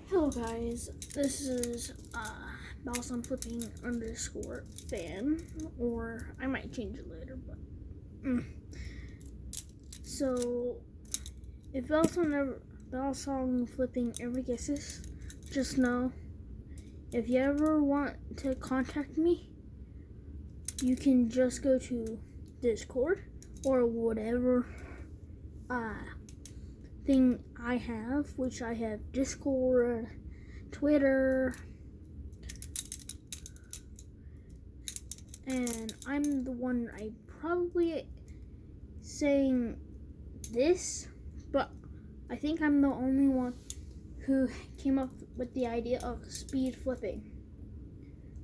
Hello guys, this is balisong flipping underscore fan, or I might change it later, but so if balisong flipping ever gets this, just know if you ever want to contact me, you can just go to Discord or whatever thing I have, which I have Discord, Twitter, and I'm the one I probably saying this, but I think I'm the only one who came up with the idea of speed flipping.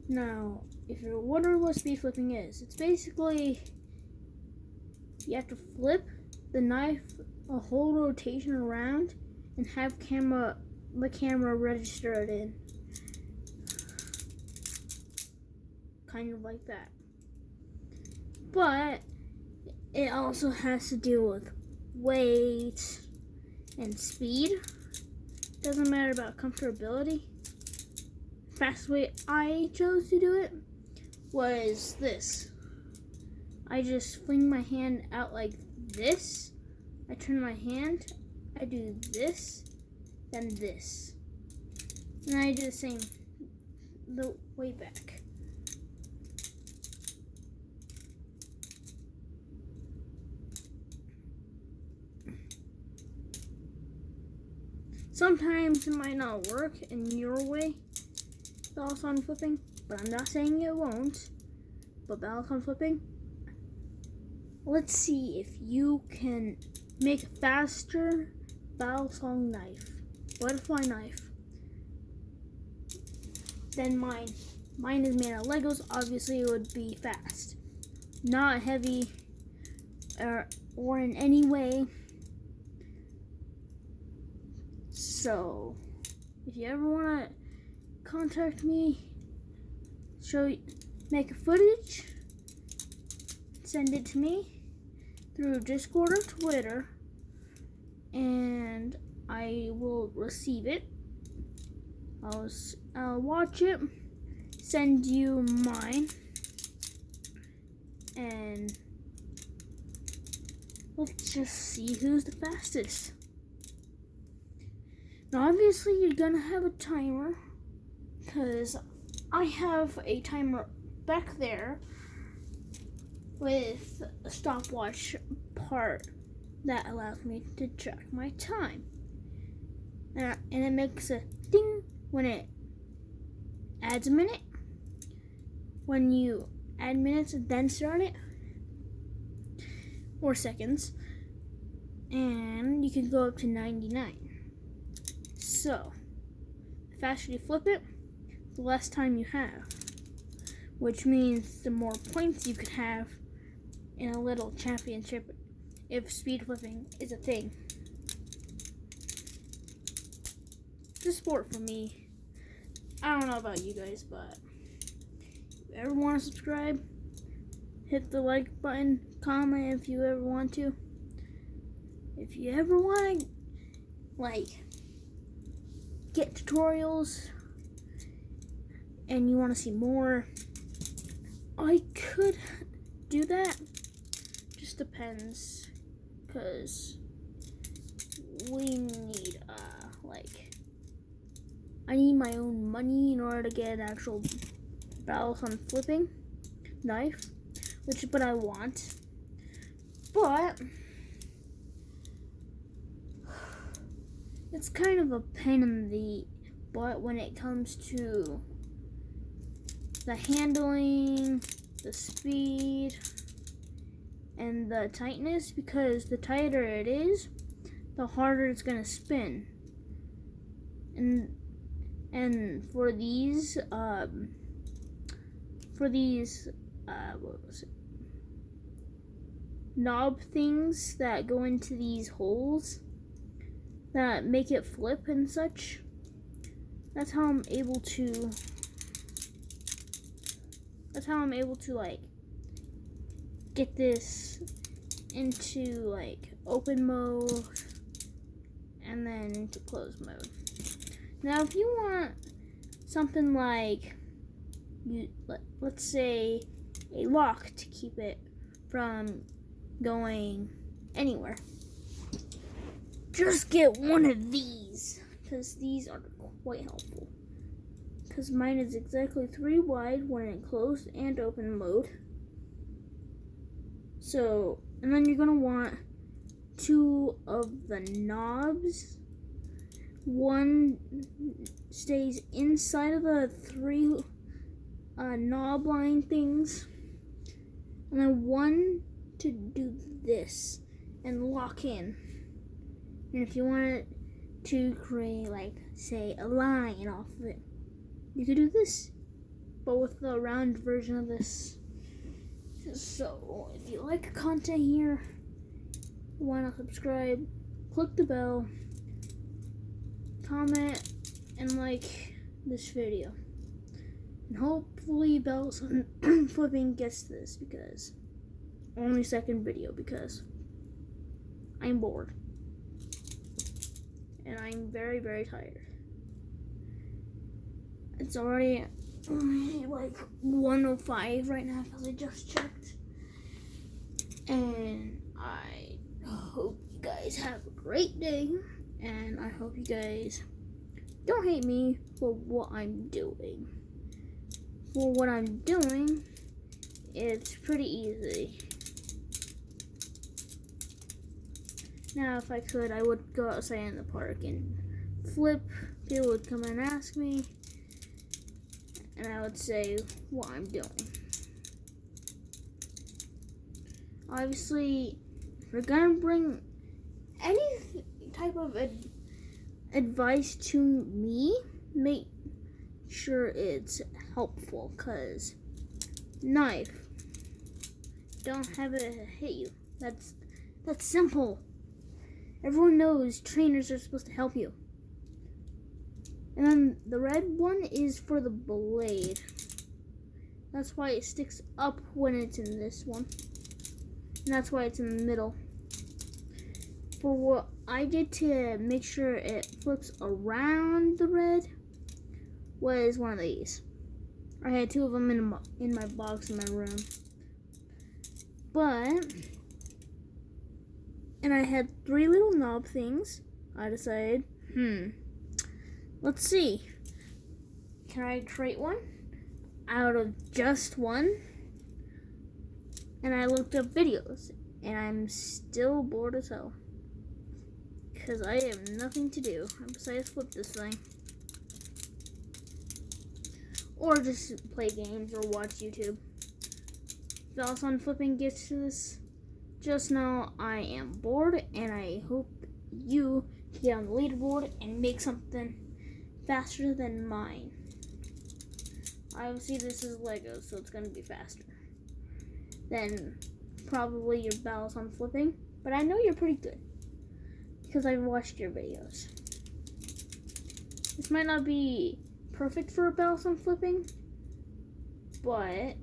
Now, if you're wondering what speed flipping is, it's basically you have to flip the knife a whole rotation around and have the camera register it in. Kind of like that. But it also has to do with weight and speed. Doesn't matter about comfortability. Fastest way I chose to do it was this. I just fling my hand out like this. I turn my hand, I do this, then this. And I do the same the way back. Sometimes it might not work in your way, balisong flipping, but I'm not saying it won't. But balisong flipping, let's see if you can make a faster balisong knife, butterfly knife, than mine. Mine is made of Legos. Obviously, it would be fast, not heavy, or in any way. So, if you ever want to contact me, make a footage, send it to me through Discord or Twitter, and I will receive it. I'll watch it, send you mine, and let's just see who's the fastest. Now, obviously, you're gonna have a timer, because I have a timer back there with a stopwatch part that allows me to check my time. And it makes a ding when it adds a minute. When you add minutes and then start it, or seconds, and you can go up to 99. So, the faster you flip it, the less time you have, which means the more points you could have in a little championship if speed flipping is a thing. It's a sport for me. I don't know about you guys, but if you ever want to subscribe, hit the like button, comment if you ever want to. If you ever want to, get tutorials and you want to see more, I could do that. Just depends, because we need I need my own money in order to get an actual balisong flipping knife, which is what I want. But it's kind of a pain in the butt when it comes to the handling, the speed, and the tightness, because the tighter it is, the harder it's gonna spin. And for these what was it? Knob things that go into these holes that make it flip and such, that's how I'm able to get this into open mode and then into closed mode. Now, if you want something like, let's say, a lock to keep it from going anywhere, just get one of these, because these are quite helpful. Because mine is exactly 3 wide when in closed and open mode. So, and then you're going to want 2 of the knobs. One stays inside of the 3 knob line things. And then one to do this and lock in. And if you want to create, like, say, a line off of it, you could do this, but with the round version of this. So, if you like content here, why not subscribe, click the bell, comment, and like this video. And hopefully Bells on Flipping gets this, because only second video, because I'm bored. And I'm very, very tired. It's already like 1:05 right now because I just checked. And I hope you guys have a great day. And I hope you guys don't hate me for what I'm doing. For what I'm doing, it's pretty easy. Now, if I could, I would go outside in the park and flip. People would come and ask me, and I would say what I'm doing. Obviously, if you're gonna bring any type of advice to me, make sure it's helpful, because knife, don't have it hit you. That's simple. Everyone knows trainers are supposed to help you. And then the red one is for the blade. That's why it sticks up when it's in this one. And that's why it's in the middle. For what I did to make sure it flips around the red was one of these. I had 2 of them in my box in my room. And I had 3 little knob things. I decided, let's see. Can I create one out of just one? And I looked up videos, and I'm still bored as hell, because I have nothing to do besides flip this thing. Or just play games or watch YouTube. If else on Flipping gets to this, just know I am bored, and I hope you get on the leaderboard and make something faster than mine. Obviously, this is Lego, so it's going to be faster than probably your battles on Flipping. But I know you're pretty good, because I've watched your videos. This might not be perfect for a battles on Flipping, but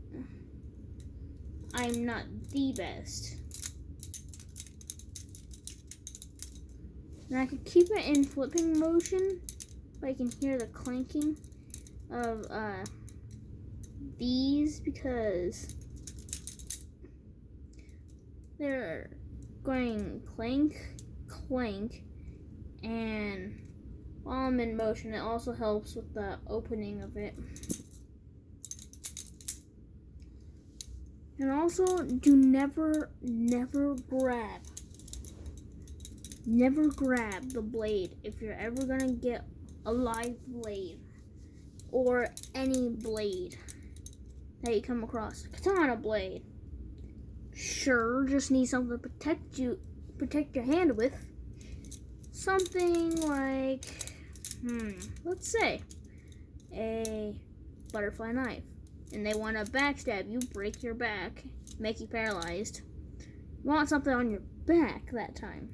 I'm not the best. And I could keep it in flipping motion, but I can hear the clanking of these, because they're going clank, clank, and while I'm in motion, it also helps with the opening of it. And also, do never grab the blade if you're ever gonna get a live blade or any blade that you come across. Katana blade, sure, just need something to protect your hand with. Something like, let's say a butterfly knife, and they want to backstab you, break your back, make you paralyzed. You want something on your back that time,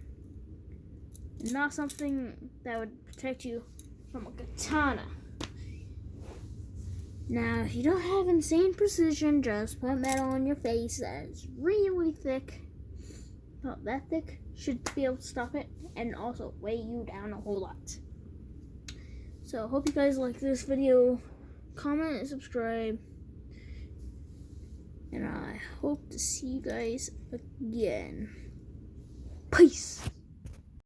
not something that would protect you from a katana. Now, if you don't have insane precision, just put metal on your face that is really thick. Not that thick. Should be able to stop it, and also weigh you down a whole lot. So hope you guys like this video. Comment and subscribe. And I hope to see you guys again. Peace.